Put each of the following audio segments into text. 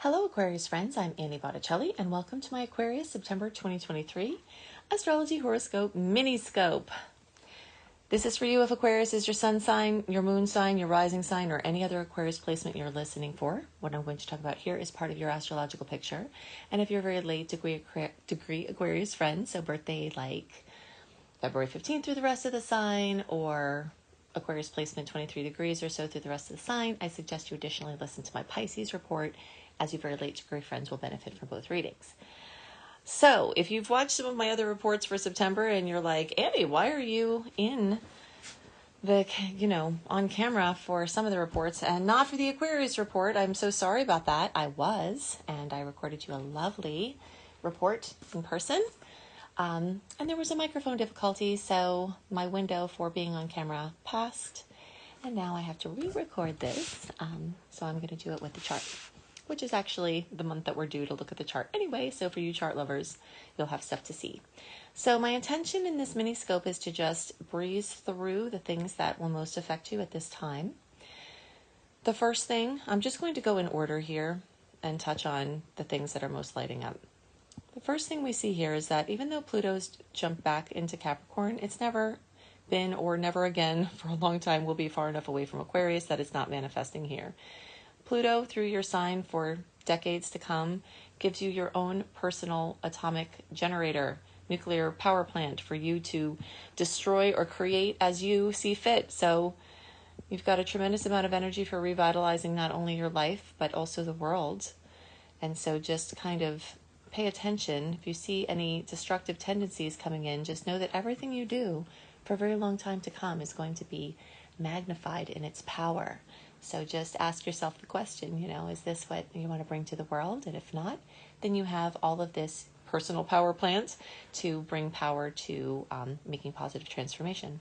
Hello Aquarius friends, I'm Annie Botticelli and welcome to my Aquarius September 2023 Astrology Horoscope Mini-Scope. This is for you if Aquarius is your sun sign, your moon sign, your rising sign, or any other Aquarius placement you're listening for. What I'm going to talk about here is part of your astrological picture. And if you're very late degree Aquarius friends, so birthday like February 15th through the rest of the sign, or Aquarius placement 23 degrees or so through the rest of the sign, I suggest you additionally listen to my Pisces report, as you very late degree friends will benefit from both readings. So if you've watched some of my other reports for September and you're like, Annie, why are you in the, on camera for some of the reports and not for the Aquarius report? I'm so sorry about that. I was, and I recorded you a lovely report in person. And there was a microphone difficulty, so my window for being on camera passed. And now I have to re-record this. So I'm going to do it with the chart, which is actually the month that we're due to look at the chart anyway. So for you chart lovers, you'll have stuff to see. So my intention in this mini scope is to just breeze through the things that will most affect you at this time. The first thing, I'm just going to go in order here and touch on the things that are most lighting up. The first thing we see here is that even though Pluto's jumped back into Capricorn, it's never been or never again for a long time will be far enough away from Aquarius that it's not manifesting here. Pluto, through your sign for decades to come, gives you your own personal atomic generator, nuclear power plant for you to destroy or create as you see fit. So you've got a tremendous amount of energy for revitalizing not only your life, but also the world. And so just kind of pay attention. If you see any destructive tendencies coming in, just know that everything you do for a very long time to come is going to be magnified in its power. So just ask yourself the question, is this what you want to bring to the world? And if not, then you have all of this personal power plant to bring power to making positive transformation.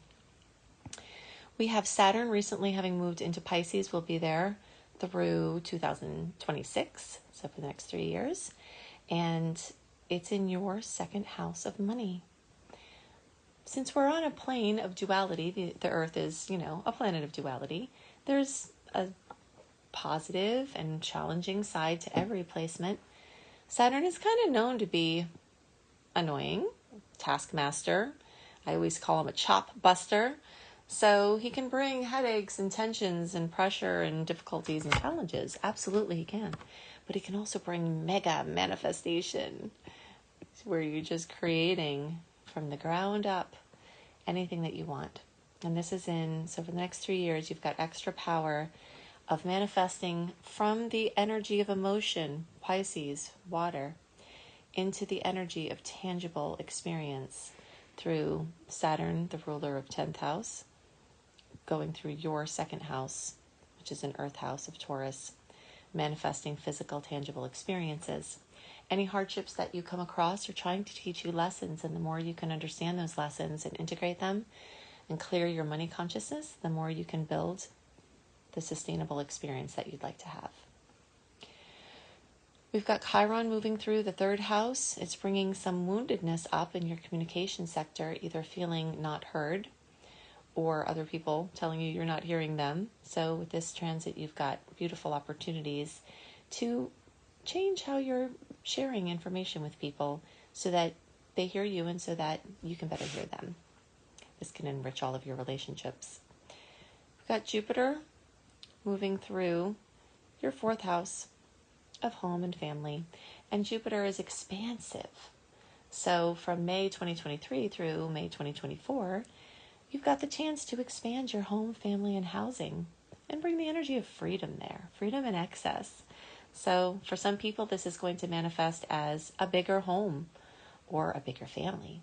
We have Saturn recently having moved into Pisces, will be there through 2026, so for the next 3 years. And it's in your second house of money. Since we're on a plane of duality, the Earth is, a planet of duality, there's a positive and challenging side to every placement. Saturn is kind of known to be annoying, taskmaster. I always call him a chop buster. So he can bring headaches and tensions and pressure and difficulties and challenges. Absolutely he can. But he can also bring mega manifestation, where you're just creating from the ground up anything that you want. And this is so for the next 3 years, you've got extra power of manifesting from the energy of emotion, Pisces, water, into the energy of tangible experience through Saturn, the ruler of 10th house, going through your second house, which is an earth house of Taurus, manifesting physical, tangible experiences. Any hardships that you come across are trying to teach you lessons, and the more you can understand those lessons and integrate them and clear your money consciousness, the more you can build the sustainable experience that you'd like to have. We've got Chiron moving through the third house. It's bringing some woundedness up in your communication sector, either feeling not heard or other people telling you you're not hearing them. So with this transit, you've got beautiful opportunities to change how you're sharing information with people so that they hear you and so that you can better hear them. This can enrich all of your relationships. We've got Jupiter moving through your fourth house of home and family. And Jupiter is expansive. So from May 2023 through May 2024, you've got the chance to expand your home, family, and housing and bring the energy of freedom there, freedom and excess. So for some people, this is going to manifest as a bigger home or a bigger family.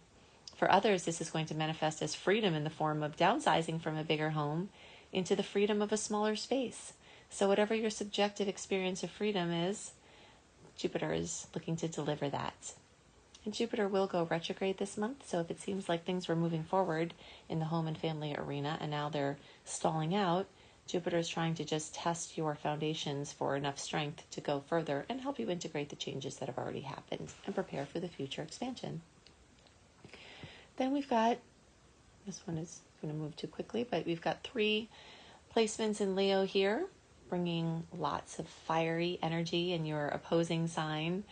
For others, this is going to manifest as freedom in the form of downsizing from a bigger home into the freedom of a smaller space. So whatever your subjective experience of freedom is, Jupiter is looking to deliver that. And Jupiter will go retrograde this month. So if it seems like things were moving forward in the home and family arena and now they're stalling out, Jupiter is trying to just test your foundations for enough strength to go further and help you integrate the changes that have already happened and prepare for the future expansion. Then we've got, this one is going to move too quickly, but we've got 3 placements in Leo here. bringing lots of fiery energy in your opposing sign,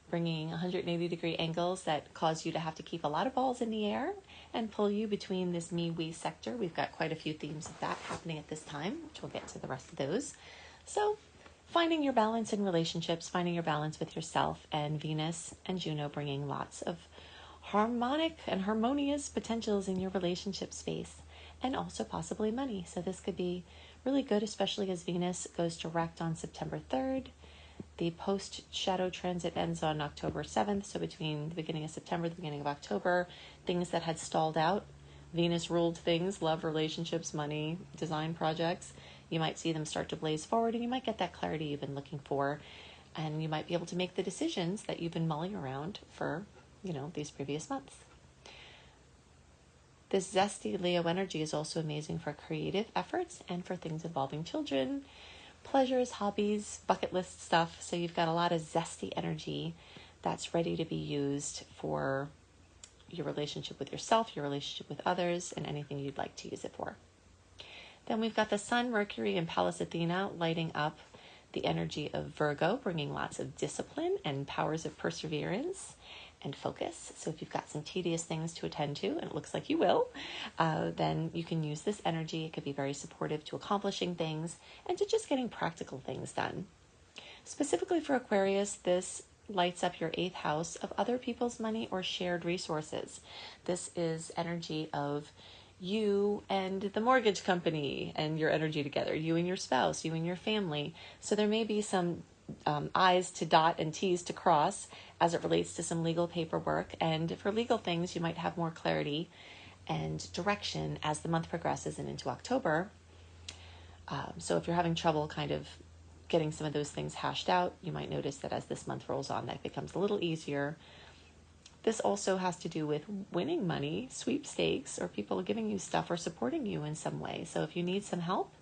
bringing 180-degree angles that cause you to have to keep a lot of balls in the air and pull you between this me-we sector. We've got quite a few themes of that happening at this time, which we'll get to the rest of those. So finding your balance in relationships, finding your balance with yourself, and Venus and Juno bringing lots of harmonic and harmonious potentials in your relationship space, and also possibly money. So this could be really good, especially as Venus goes direct on September 3rd. The post-shadow transit ends on October 7th, so between the beginning of September and the beginning of October, things that had stalled out, Venus-ruled things, love, relationships, money, design projects, you might see them start to blaze forward, and you might get that clarity you've been looking for, and you might be able to make the decisions that you've been mulling around for, these previous months. This zesty Leo energy is also amazing for creative efforts and for things involving children, pleasures, hobbies, bucket list stuff. So you've got a lot of zesty energy that's ready to be used for your relationship with yourself, your relationship with others, and anything you'd like to use it for. Then we've got the Sun, Mercury, and Pallas Athena lighting up the energy of Virgo, bringing lots of discipline and powers of perseverance and focus. So if you've got some tedious things to attend to, and it looks like you will, then you can use this energy. It could be very supportive to accomplishing things and to just getting practical things done. Specifically for Aquarius, this lights up your 8th house of other people's money or shared resources. This is energy of you and the mortgage company and your energy together, you and your spouse, you and your family. So there may be some I's to dot and T's to cross as it relates to some legal paperwork. And for legal things, you might have more clarity and direction as the month progresses and into October. So if you're having trouble kind of getting some of those things hashed out, you might notice that as this month rolls on, that becomes a little easier. This also has to do with winning money, sweepstakes, or people giving you stuff or supporting you in some way. So if you need some help,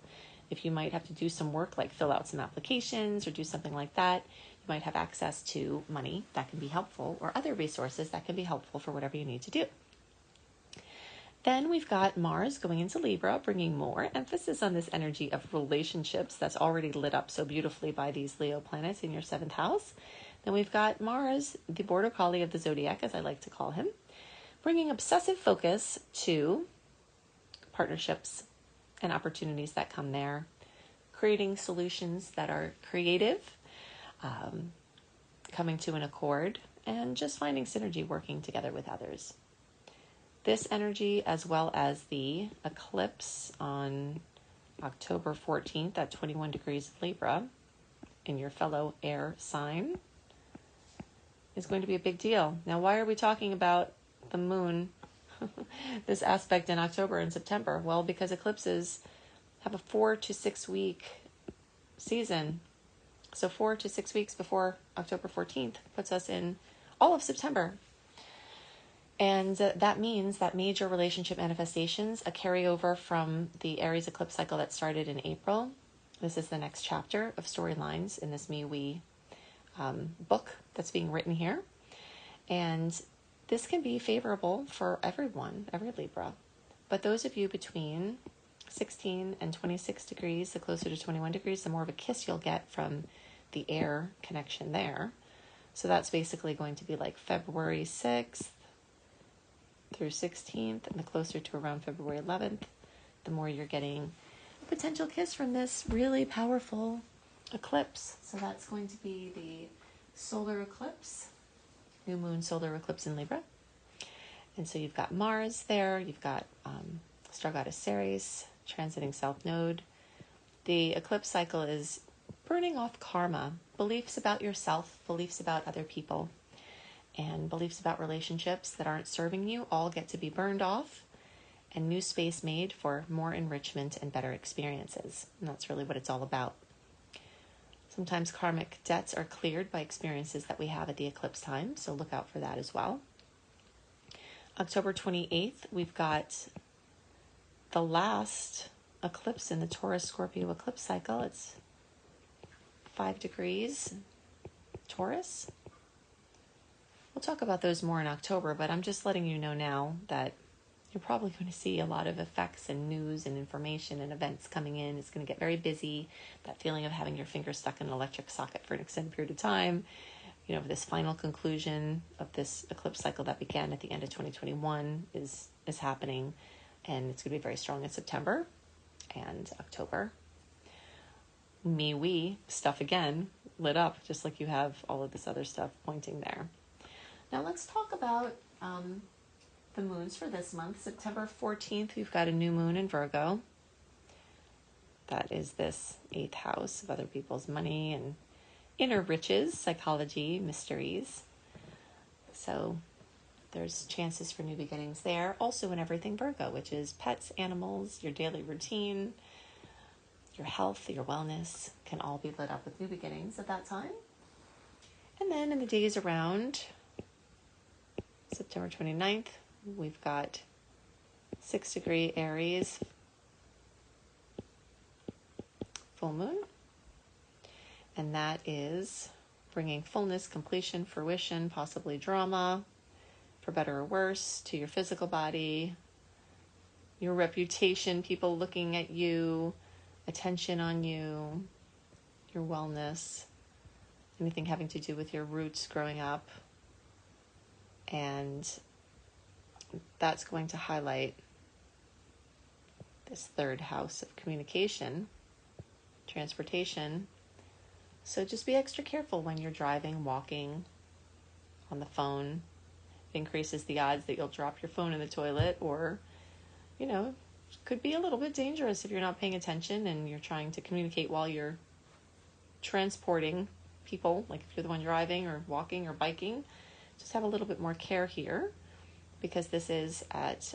if you might have to do some work like fill out some applications or do something like that, you might have access to money that can be helpful, or other resources that can be helpful for whatever you need to do. Then we've got Mars going into Libra, bringing more emphasis on this energy of relationships that's already lit up so beautifully by these Leo planets in your 7th house. Then we've got Mars, the border collie of the zodiac, as I like to call him, bringing obsessive focus to partnerships and opportunities that come there, creating solutions that are creative, coming to an accord, and just finding synergy working together with others. This energy, as well as the eclipse on October 14th at 21 degrees of Libra in your fellow air sign, is going to be a big deal. Now, why are we talking about the moon, this aspect in October and September? Well, because eclipses have a 4 to 6 week season. So 4 to 6 weeks before October 14th puts us in all of September. And that means that major relationship manifestations, a carryover from the Aries eclipse cycle that started in April. This is the next chapter of storylines in this me-we book that's being written here. And this can be favorable for everyone, every Libra. But those of you between 16 and 26 degrees, the closer to 21 degrees, the more of a kiss you'll get from the air connection there. So that's basically going to be like February 6th through 16th, and the closer to around February 11th, the more you're getting a potential kiss from this really powerful eclipse. So that's going to be the solar eclipse, new moon solar eclipse in Libra. And so you've got Mars there, you've got star goddess Ceres transiting South Node. The eclipse cycle is burning off karma, beliefs about yourself, beliefs about other people, and beliefs about relationships that aren't serving you all get to be burned off, and new space made for more enrichment and better experiences. And that's really what it's all about. Sometimes karmic debts are cleared by experiences that we have at the eclipse time, so look out for that as well. October 28th, we've got the last eclipse in the Taurus-Scorpio eclipse cycle. It's 5 degrees Taurus. We'll talk about those more in October, but I'm just letting you know now that you're probably going to see a lot of effects and news and information and events coming in. It's going to get very busy. That feeling of having your finger stuck in an electric socket for an extended period of time. This final conclusion of this eclipse cycle that began at the end of 2021 is happening, and it's going to be very strong in September and October. We stuff again lit up, just like you have all of this other stuff pointing there. Now let's talk about the moons for this month. September 14th, we've got a new moon in Virgo. That is this 8th house of other people's money and inner riches, psychology, mysteries. So there's chances for new beginnings there. Also in everything Virgo, which is pets, animals, your daily routine, your health, your wellness can all be lit up with new beginnings at that time. And then in the days around September 29th, we've got 6-degree Aries full moon. And that is bringing fullness, completion, fruition, possibly drama, for better or worse, to your physical body, your reputation, people looking at you, attention on you, your wellness, anything having to do with your roots growing up. And that's going to highlight this 3rd house of communication, transportation. So just be extra careful when you're driving, walking, on the phone. It increases the odds that you'll drop your phone in the toilet, or, could be a little bit dangerous if you're not paying attention and you're trying to communicate while you're transporting people, like if you're the one driving or walking or biking. Just have a little bit more care here, because this is at,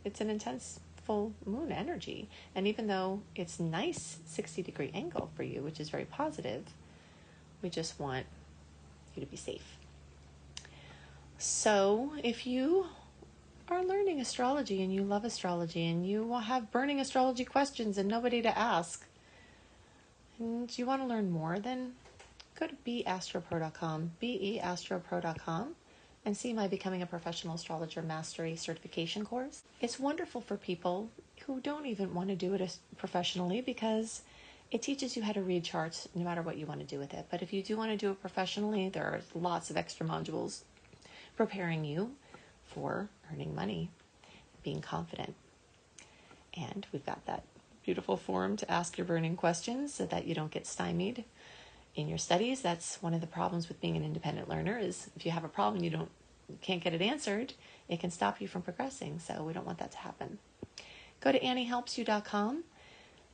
it's an intense full moon energy. And even though it's nice 60-degree angle for you, which is very positive, we just want you to be safe. So if you are learning astrology and you love astrology and you have burning astrology questions and nobody to ask, and you want to learn more, then go to beastropro.com, beastropro.com, and see my Becoming a Professional Astrologer Mastery Certification course. It's wonderful for people who don't even want to do it professionally, because it teaches you how to read charts no matter what you want to do with it. But if you do want to do it professionally, there are lots of extra modules preparing you for earning money, being confident. And we've got that beautiful forum to ask your burning questions so that you don't get stymied in your studies. That's one of the problems with being an independent learner, is if you have a problem you can't get it answered, it can stop you from progressing. So we don't want that to happen. Go to AnnieHelpsYou.com,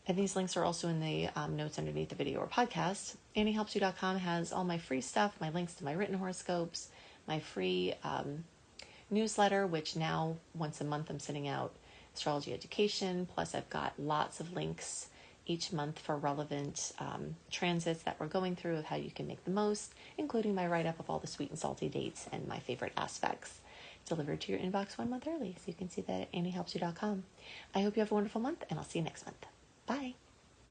and these links are also in the notes underneath the video or podcast. AnnieHelpsYou.com has all my free stuff, my links to my written horoscopes, my free newsletter, which now once a month I'm sending out astrology education. Plus I've got lots of links each month for relevant transits that we're going through, of how you can make the most, including my write-up of all the sweet and salty dates and my favorite aspects, delivered to your inbox 1 month early. So you can see that at AnnieHelpsYou.com. I hope you have a wonderful month, and I'll see you next month. Bye.